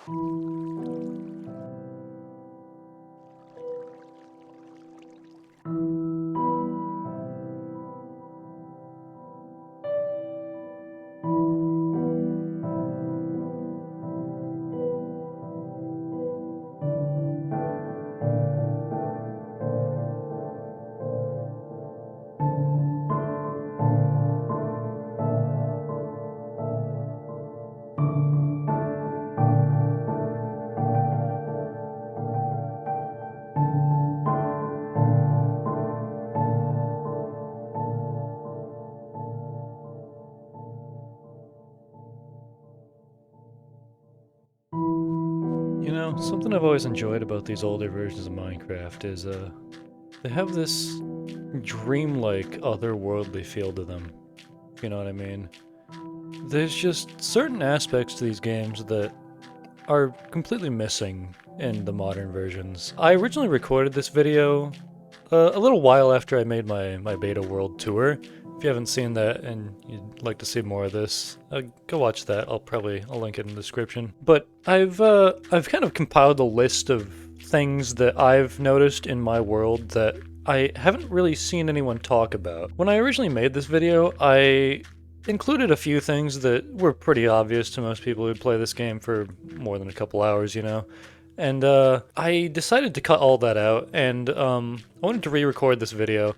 You know, something I've always enjoyed about these older versions of Minecraft is, they have this dreamlike, otherworldly feel to them, if you know what I mean. There's just certain aspects to these games that are completely missing in the modern versions. I originally recorded this video a little while after I made my beta world tour. If you haven't seen that and you'd like to see more of this, go watch that. I'll link it in the description. But I've kind of compiled a list of things that I've noticed in my world that I haven't really seen anyone talk about. When I originally made this video, I included a few things that were pretty obvious to most people who'd play this game for more than a couple hours, you know? And I decided to cut all that out, and I wanted to re-record this video,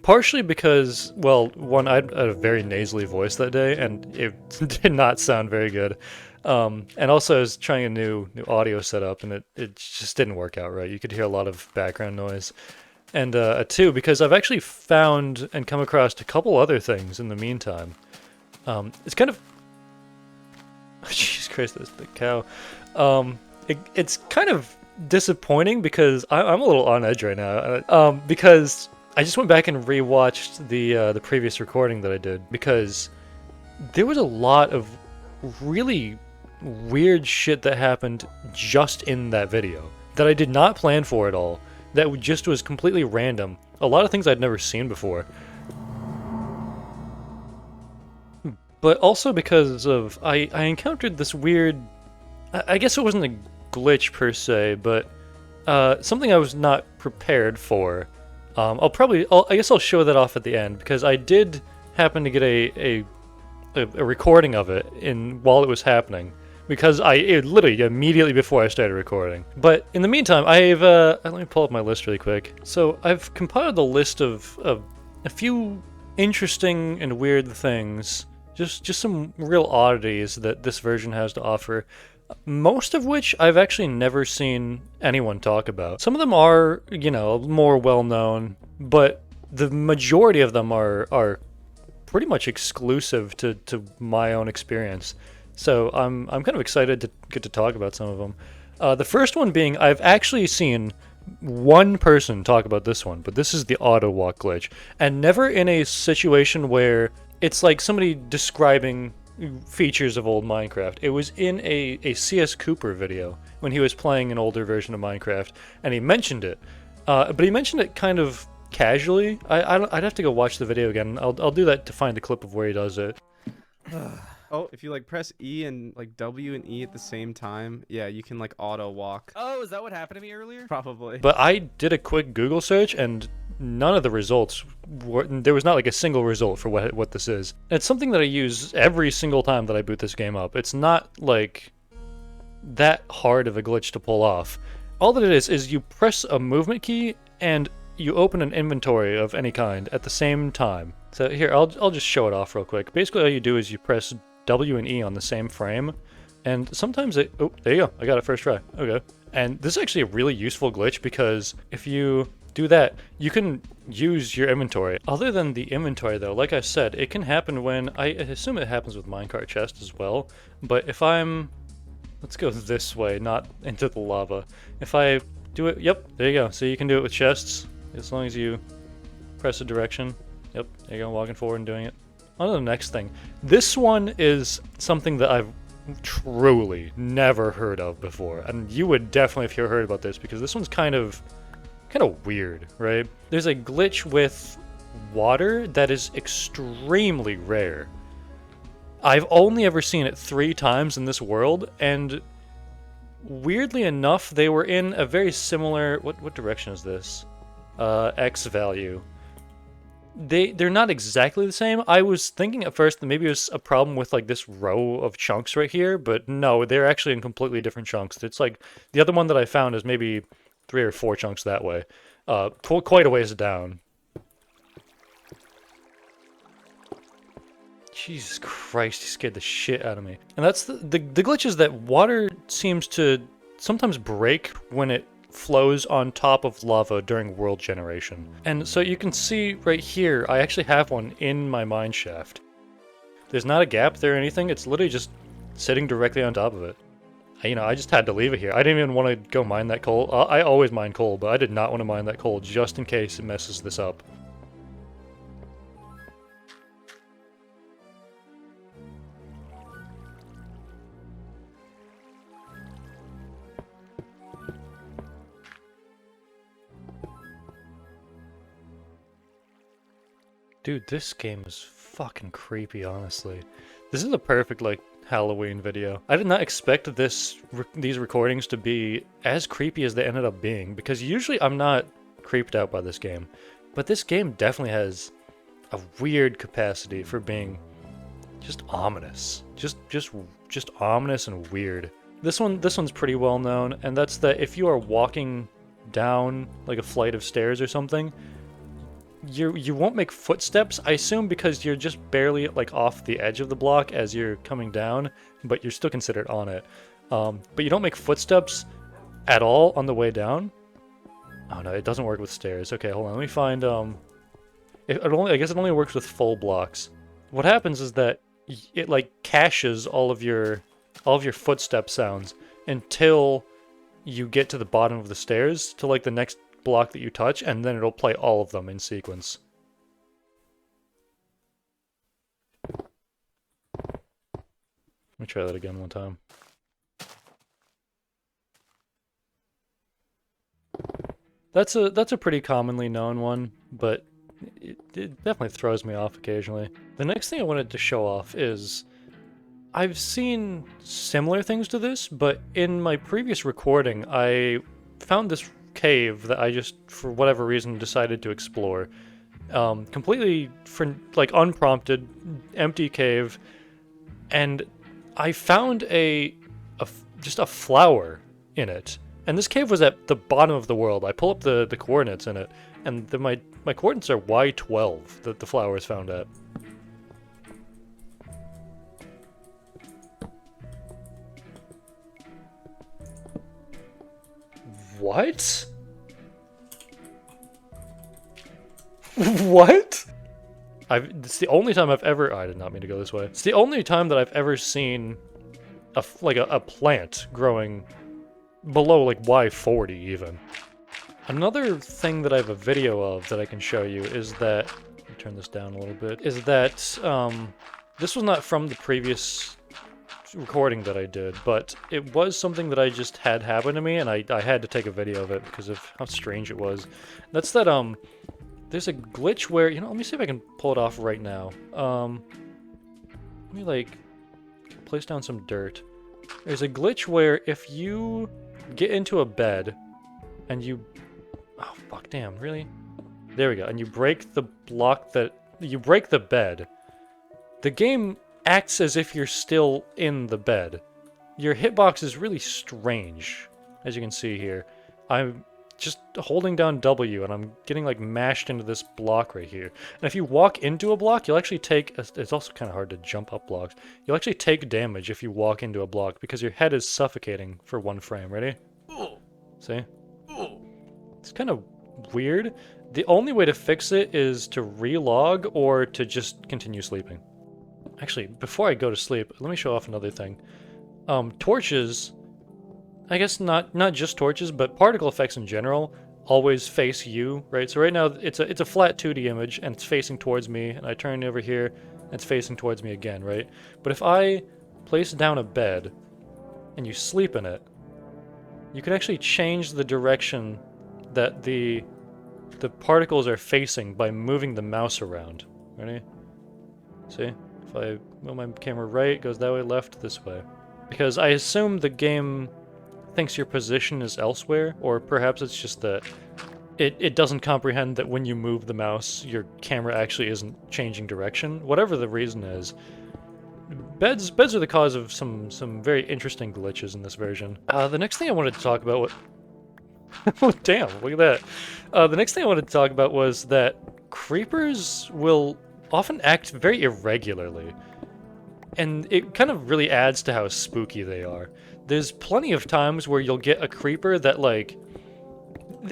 partially because, well, one, I had a very nasally voice that day, and it did not sound very good. And also I was trying a new audio setup, and it just didn't work out right. You could hear a lot of background noise. And two, because I've actually found and come across a couple other things in the meantime. It's kind of... Jesus Christ, the cow. It's kind of disappointing because I'm a little on edge right now. Because I just went back and rewatched the previous recording that I did, because there was a lot of really weird shit that happened just in that video that I did not plan for at all. That just was completely random. A lot of things I'd never seen before. But also because of I encountered this weird, I guess it wasn't a glitch per se, but something I was not prepared for. I guess I'll show that off at the end, because I did happen to get a recording of it while it was happening, because it literally immediately before I started recording. But in the meantime, let me pull up my list really quick. So I've compiled a list of a few interesting and weird things, just some real oddities that this version has to offer. Most of which I've actually never seen anyone talk about. Some of them are, you know, more well-known, but the majority of them are pretty much exclusive to my own experience. So I'm kind of excited to get to talk about some of them. The first one being, I've actually seen one person talk about this one, but this is the auto walk glitch, and never in a situation where it's like somebody describing features of old Minecraft. It was in a CS Cooper video when he was playing an older version of Minecraft, and he mentioned it. But he mentioned it kind of casually. I'd have to go watch the video again. I'll do that to find a clip of where he does it. Oh, if you like press E and like W and E at the same time, yeah, you can like auto walk. Oh, is that what happened to me earlier? Probably. But I did a quick Google search, and none of the results there was not like a single result for what this is. It's something that I use every single time that I boot this game up. It's not like that hard of a glitch to pull off. All that it is you press a movement key and you open an inventory of any kind at the same time. So here, I'll just show it off real quick. Basically all you do is you press W and E on the same frame, and sometimes oh, there you go, I got it first try. Okay. And this is actually a really useful glitch, because if you do that, you can use your inventory. Other than the inventory though, like I said, it can happen when, I assume it happens with minecart chest as well, but if let's go this way, not into the lava. If I do it, yep, there you go. So you can do it with chests, as long as you press a direction. Yep, there you go, walking forward and doing it. On to the next thing. This one is something that I've truly never heard of before, and you would definitely if you heard about this, because this one's kind of weird, right? There's a glitch with water that is extremely rare. I've only ever seen it 3 times in this world, and weirdly enough, they were in a very similar... What direction is this? X value. They're not exactly the same. I was thinking at first that maybe it was a problem with like this row of chunks right here, but no, they're actually in completely different chunks. It's like the other one that I found is maybe 3 or 4 chunks that way. Quite a ways down. Jesus Christ, he scared the shit out of me. And that's the glitch is that water seems to sometimes break when it flows on top of lava during world generation. And so you can see right here, I actually have one in my mine shaft. There's not a gap there or anything, it's literally just sitting directly on top of it. You know, I just had to leave it here. I didn't even want to go mine that coal. I always mine coal, but I did not want to mine that coal just in case it messes this up. Dude, this game is fucking creepy, honestly. This is a perfect, like, Halloween video. I did not expect these recordings to be as creepy as they ended up being, because usually I'm not creeped out by this game. But this game definitely has a weird capacity for being just ominous. Just ominous and weird. This one's pretty well known, and that's that if you are walking down, like, a flight of stairs or something, you won't make footsteps, I assume, because you're just barely like off the edge of the block as you're coming down, but you're still considered on it. But you don't make footsteps at all on the way down. Oh no, it doesn't work with stairs. Okay, hold on. Let me find. I guess it only works with full blocks. What happens is that it like caches all of your footstep sounds until you get to the bottom of the stairs to like the next block that you touch, and then it'll play all of them in sequence. Let me try that again one time. That's a pretty commonly known one, but it definitely throws me off occasionally. The next thing I wanted to show off is I've seen similar things to this, but in my previous recording I found this cave that I just, for whatever reason, decided to explore. Completely, like, unprompted, empty cave, and I found just a flower in it. And this cave was at the bottom of the world. I pull up the coordinates in it, and my coordinates are Y12 that the flower is found at. What? What? It's the only time I've ever... I did not mean to go this way. It's the only time that I've ever seen a plant growing below like Y40 even. Another thing that I have a video of that I can show you is that... Let me turn this down a little bit. Is that this was not from the previous recording that I did, but it was something that I just had happen to me, and I had to take a video of it because of how strange it was. That's that, there's a glitch where, you know, let me see if I can pull it off right now. Let me, like, place down some dirt. There's a glitch where if you get into a bed, and you... Oh, fuck, damn, really? There we go, and you break the block that... You break the bed. The game acts as if you're still in the bed. Your hitbox is really strange, as you can see here. I'm just holding down W, and I'm getting, like, mashed into this block right here. And if you walk into a block, you'll actually take... It's also kind of hard to jump up blocks. You'll actually take damage if you walk into a block, because your head is suffocating for 1 frame. Ready? See? It's kind of weird. The only way to fix it is to relog or to just continue sleeping. Actually, before I go to sleep, let me show off another thing. Torches, I guess not just torches, but particle effects in general always face you, right? So right now it's a flat 2D image and it's facing towards me, and I turn over here and it's facing towards me again, right? But if I place down a bed and you sleep in it, you can actually change the direction that the particles are facing by moving the mouse around. Ready? See? If I move my camera right, it goes that way, left, this way. Because I assume the game thinks your position is elsewhere, or perhaps it's just that it doesn't comprehend that when you move the mouse, your camera actually isn't changing direction. Whatever the reason is, beds are the cause of some very interesting glitches in this version. The next thing I wanted to talk about, oh damn, look at that. The next thing I wanted to talk about was that creepers will often act very irregularly, and it kind of really adds to how spooky they are. There's plenty of times where you'll get a creeper that, like,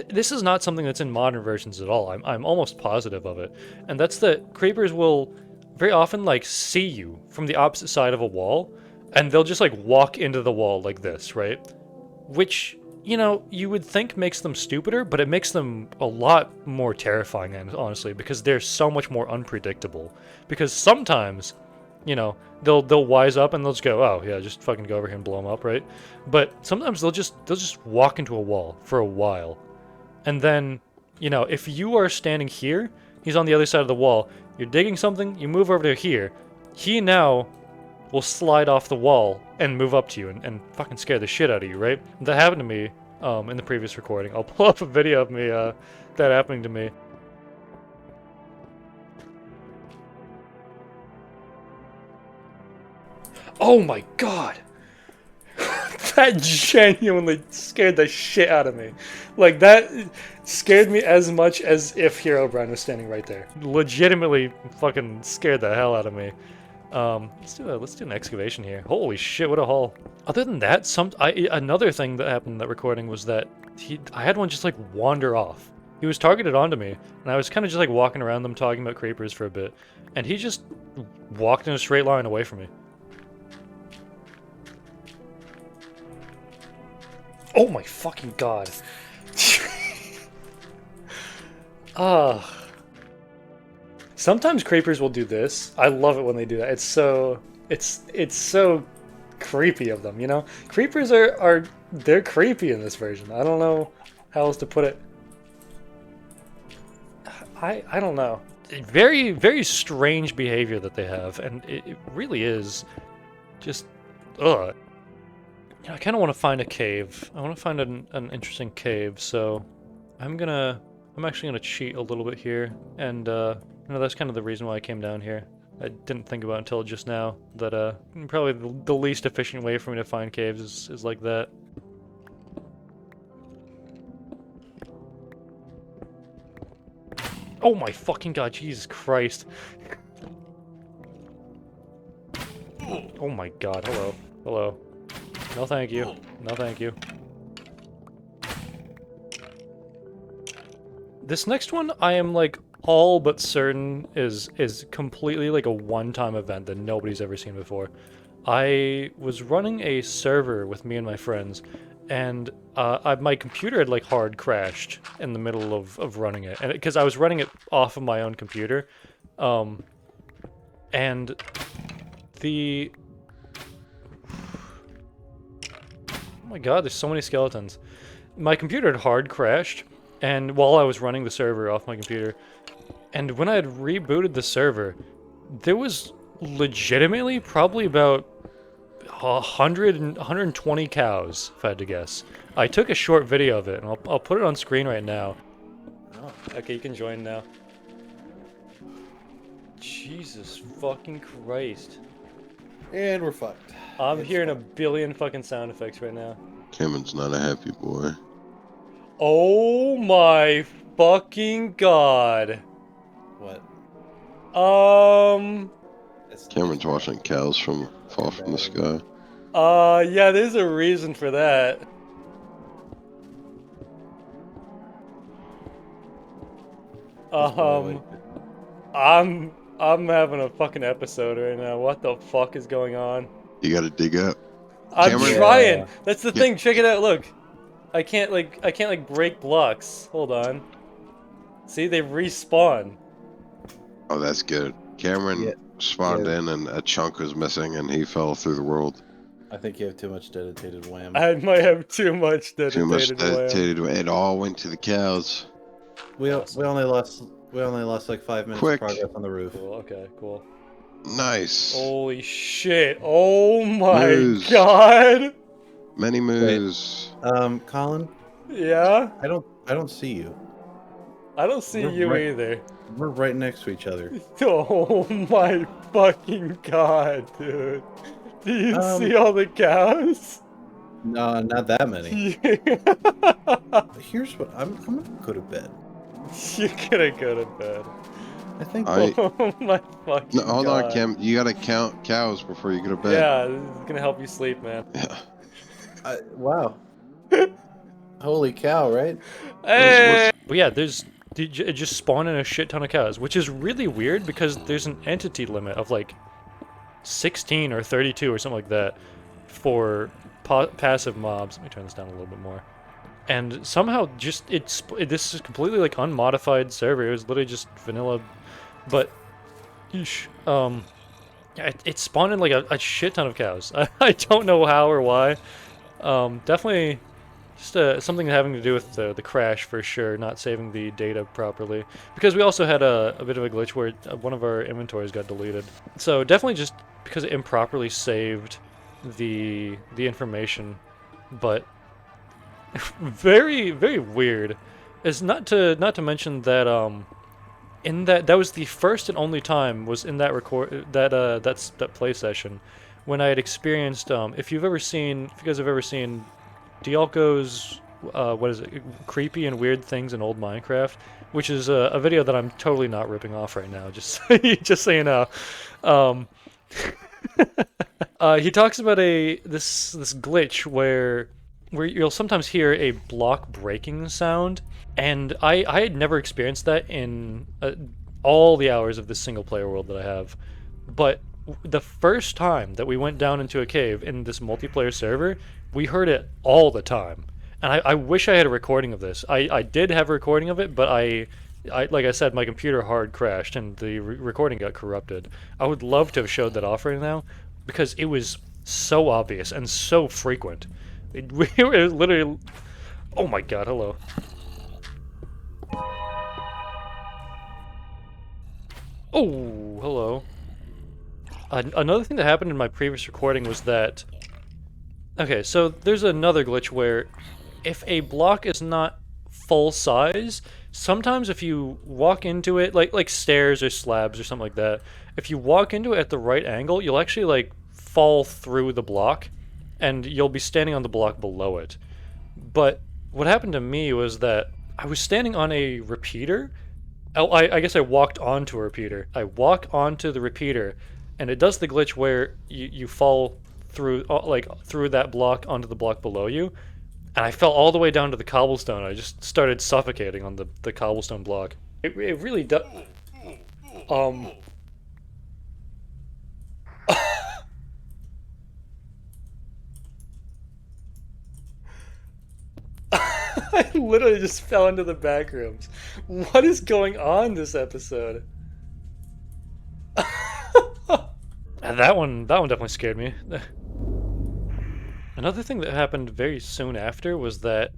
this is not something that's in modern versions at all. I'm almost positive of it. And that's that creepers will very often, like, see you from the opposite side of a wall, and they'll just, like, walk into the wall like this, right? Which, you know, you would think makes them stupider, but it makes them a lot more terrifying, honestly, because they're so much more unpredictable. Because sometimes, you know, they'll wise up and they'll just go, oh yeah, just fucking go over here and blow them up, right? But sometimes they'll just walk into a wall for a while, and then, you know, if you are standing here, he's on the other side of the wall. You're digging something, you move over to here. He now will slide off the wall and move up to you and fucking scare the shit out of you, right? That happened to me in the previous recording. I'll pull up a video of me that happening to me. Oh my god! That genuinely scared the shit out of me. Like, that scared me as much as if Herobrine was standing right there. Legitimately fucking scared the hell out of me. Let's do an excavation here. Holy shit, what a haul. Other than that, another thing that happened in that recording was that I had one just, like, wander off. He was targeted onto me, and I was kind of just, like, walking around them talking about creepers for a bit, and he just walked in a straight line away from me. Oh my fucking god. Sometimes creepers will do this. I love it when they do that. It's so creepy of them, you know? Creepers they're creepy in this version. I don't know how else to put it. I don't know. Very, very strange behavior that they have, and it really is just ugh. You know, I kind of want to find a cave. I want to find an interesting cave, so I'm actually gonna cheat a little bit here, and you know, that's kind of the reason why I came down here. I didn't think about it until just now that probably the least efficient way for me to find caves is like that. Oh my fucking god, Jesus Christ. Oh my god, hello. Hello. No thank you. No thank you. This next one, I am, like, all but certain is completely, like, a one-time event that nobody's ever seen before. I was running a server with me and my friends, and my computer had, like, hard crashed in the middle of running it, and because I was running it off of my own computer, and the... Oh my god, there's so many skeletons. My computer had hard crashed, and while I was running the server off my computer, and when I had rebooted the server, there was legitimately probably about 120 cows, if I had to guess. I took a short video of it, and I'll put it on screen right now. Oh, okay, you can join now. Jesus fucking Christ. And we're fucked. I'm hearing a billion fucking sound effects right now. Cameron's not a happy boy. Oh my fucking god. What? Cameron's watching cows fall from the sky. Yeah, there's a reason for that. I'm having a fucking episode right now. What the fuck is going on? You gotta dig up. I'm Cameron? trying. Yeah. That's the thing. Check it out. Look. I can't break blocks. Hold on. See, they respawn. Oh, that's good. Cameron spawned in and a chunk was missing and he fell through the world. I think you have too much dedicated wham. I might have too much dedicated Too much wham. dedicated. It all went to the cows. We only lost like 5 minutes Quick. of progress on the roof. Cool, okay, cool. Nice. Holy shit. Oh my News. god. Many moves. Colin, Yeah? I don't see you. I don't see We're you right- either. We're right next to each other. Oh my fucking god, dude. Do you Um, see all the cows? No, not that many. Yeah. Here's what I'm gonna go to bed. You're gonna go to bed. I think. Oh my fucking No, hold on, god. Kim. You gotta count cows before you go to bed. Yeah, this is gonna help you sleep, man. Yeah. Wow. Holy cow! Right? Hey! But yeah, it just spawned in a shit ton of cows, which is really weird because there's an entity limit of like 16 or 32 or something like that for passive mobs. Let me turn this down a little bit more. And somehow just this is completely like unmodified server. It was literally just vanilla, but yeesh, yeah, it spawned in like a shit ton of cows. I don't know how or why. Definitely just something having to do with the crash for sure, not saving the data properly. Because we also had a bit of a glitch where one of our inventories got deleted. So definitely just because it improperly saved the information, but very very weird. Is not to mention that in that was the first and only time was in that that play session when I had experienced if you guys have ever seen dialko's what is it, creepy and weird things in old Minecraft, which is a video that I'm totally not ripping off right now, just just so you know. He talks about this glitch where you'll sometimes hear a block breaking sound, and I had never experienced that in all the hours of this single player world that I have. But the first time that we went down into a cave in this multiplayer server, we heard it all the time. And I wish I had a recording of this. I did have a recording of it, but I like I said, my computer hard crashed and the recording got corrupted. I would love to have showed that off right now because it was so obvious and so frequent. We were literally... Oh my god, hello. Oh, hello. Another thing that happened in my previous recording was that... Okay, so there's another glitch where if a block is not full size, sometimes if you walk into it, like stairs or slabs or something like that, if you walk into it at the right angle, you'll actually like fall through the block, and you'll be standing on the block below it. But what happened to me was that I was standing on a repeater. I guess I walked onto a repeater. I walk onto the repeater, and it does the glitch where you fall through like through that block onto the block below you, and I fell all the way down to the cobblestone. I just started suffocating on the cobblestone block. It really does. I literally just fell into the back rooms. What is going on this episode? And that one definitely scared me. Another thing that happened very soon after was that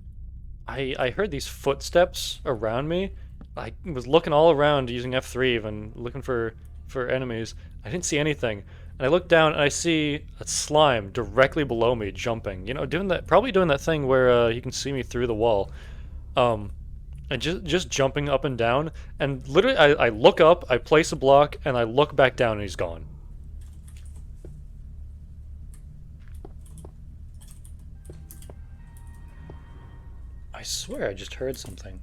I heard these footsteps around me. I was looking all around using F3 even, looking for enemies. I didn't see anything. And I look down and I see a slime directly below me jumping. You know, probably doing that thing where he can see me through the wall. And just jumping up and down. And literally I look up, I place a block, and I look back down and he's gone. I swear I just heard something.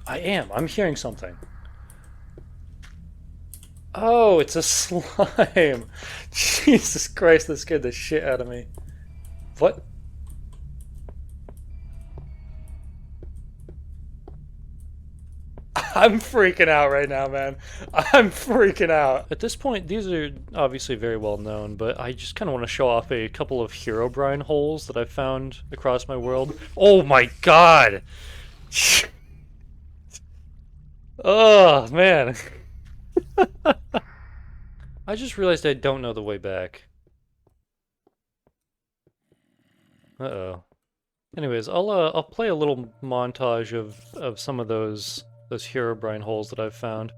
I'm hearing something. Oh, it's a slime. Jesus Christ, that scared the shit out of me. What? I'm freaking out right now, man. I'm freaking out. At this point, these are obviously very well known, but I just kind of want to show off a couple of Herobrine holes that I've found across my world. Oh my god! Oh, man. I just realized I don't know the way back. Uh-oh. Anyways, I'll play a little montage of some of those Herobrine holes that I've found.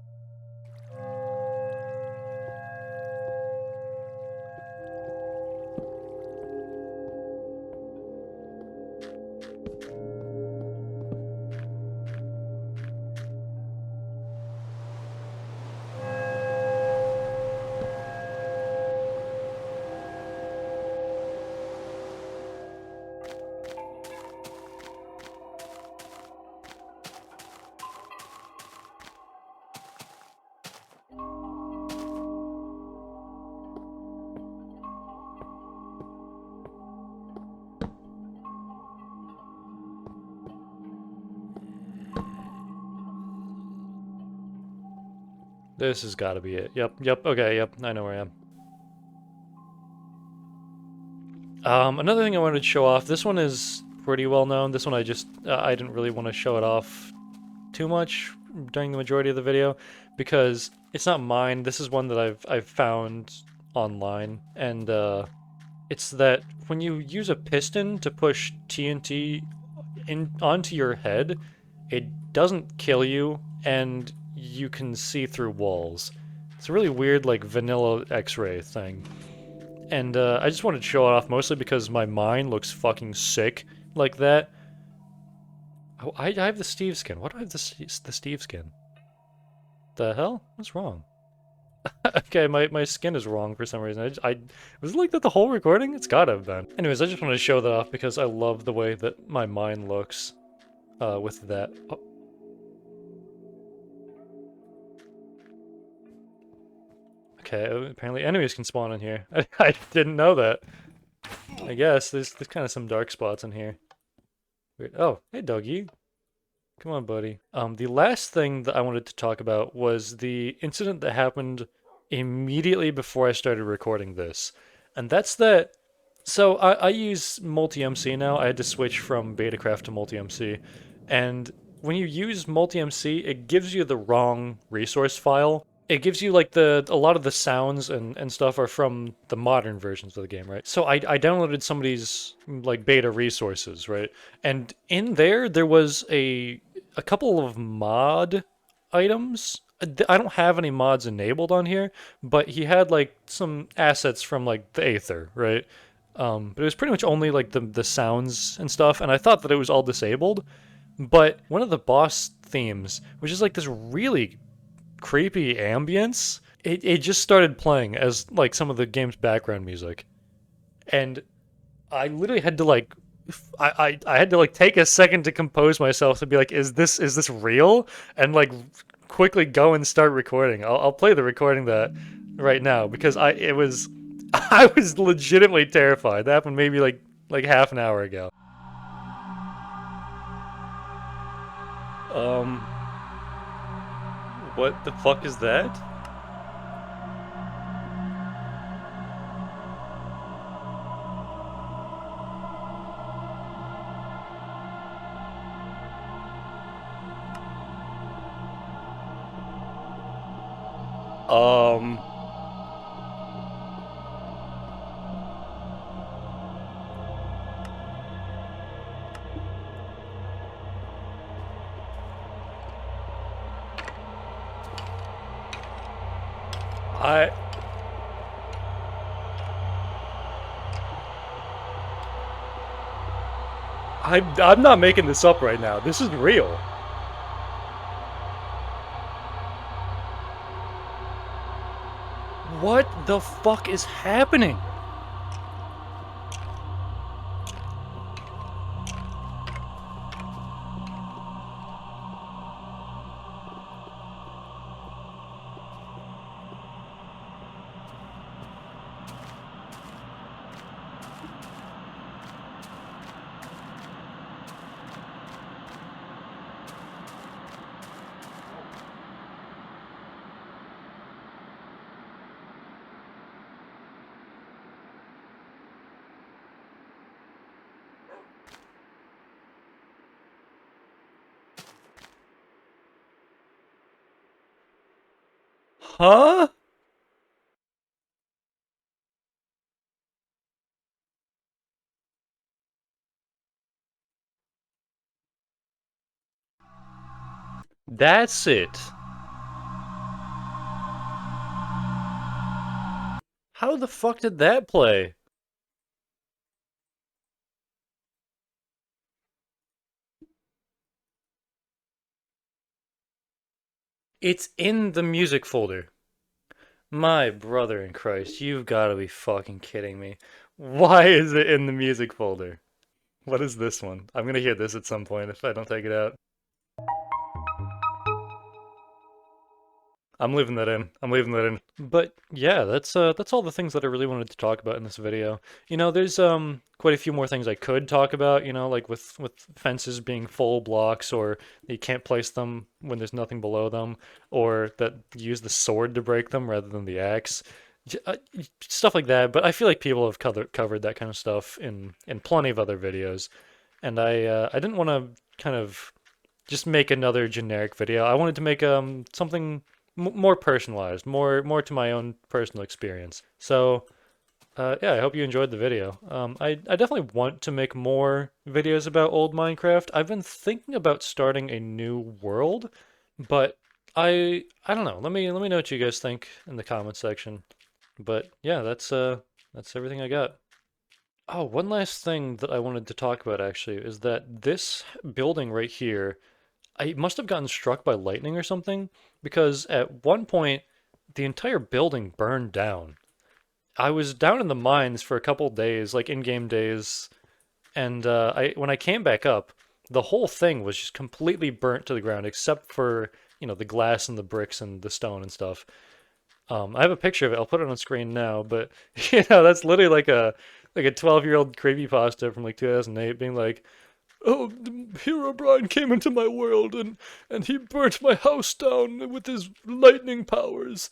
This has got to be it. Yep, okay, yep, I know where I am. Another thing I wanted to show off, this one is pretty well known. This one I didn't really want to show it off too much during the majority of the video because it's not mine. This is one that I've found online, and it's that when you use a piston to push TNT onto your head, it doesn't kill you, and you can see through walls. It's a really weird, like, vanilla X-ray thing. And I just wanted to show it off mostly because my mind looks fucking sick like that. Oh, I have the Steve skin. Why do I have the Steve skin? The hell? What's wrong? Okay, my skin is wrong for some reason. Was it like that the whole recording? It's gotta have been. Anyways, I just wanted to show that off because I love the way that my mind looks with that. Oh. Okay, apparently enemies can spawn in here. I didn't know that. I guess there's kind of some dark spots in here. Weird. Oh, hey doggy. Come on, buddy. The last thing that I wanted to talk about was the incident that happened immediately before I started recording this. And that's that. So I use multi-MC now. I had to switch from Betacraft to multi-MC. And when you use multi-MC, it gives you the wrong resource file. It gives you like a lot of the sounds and stuff are from the modern versions of the game, right? So I downloaded somebody's like beta resources, right? And in there was a couple of mod items. I don't have any mods enabled on here, but he had like some assets from like the Aether, right? But it was pretty much only like the sounds and stuff, and I thought that it was all disabled. But one of the boss themes, which is like this really creepy ambience, it just started playing as like some of the game's background music. And I literally had to like I had to like take a second to compose myself to be like, is this real? And like quickly go and start recording. I'll play the recording that right now because I was legitimately terrified. That happened maybe like half an hour ago. What the fuck is that? Um, I I'm not making this up right now. This is real. What the fuck is happening? Huh? That's it. How the fuck did that play? It's in the music folder. My brother in Christ, you've got to be fucking kidding me. Why is it in the music folder? What is this one? I'm gonna hear this at some point if I don't take it out. I'm leaving that in. I'm leaving that in. But yeah, that's all the things that I really wanted to talk about in this video. You know, there's quite a few more things I could talk about, you know, like with fences being full blocks, or you can't place them when there's nothing below them, or that you use the sword to break them rather than the axe. Stuff like that, but I feel like people have covered that kind of stuff in plenty of other videos, and I didn't want to kind of just make another generic video. I wanted to make something more personalized, more to my own personal experience. So yeah, I hope you enjoyed the video. I definitely want to make more videos about old Minecraft. I've been thinking about starting a new world, but I don't know. Let me know what you guys think in the comments section. But yeah, that's everything I got. Oh, one last thing that I wanted to talk about actually is that this building right here, I must have gotten struck by lightning or something, because at one point the entire building burned down. I was down in the mines for a couple days, like in-game days, and I when I came back up, the whole thing was just completely burnt to the ground except for, you know, the glass and the bricks and the stone and stuff. I have a picture of it. I'll put it on screen now, but you know, that's literally like a 12-year-old creepypasta from like 2008 being like, "Oh, Hero Brian came into my world and he burnt my house down with his lightning powers."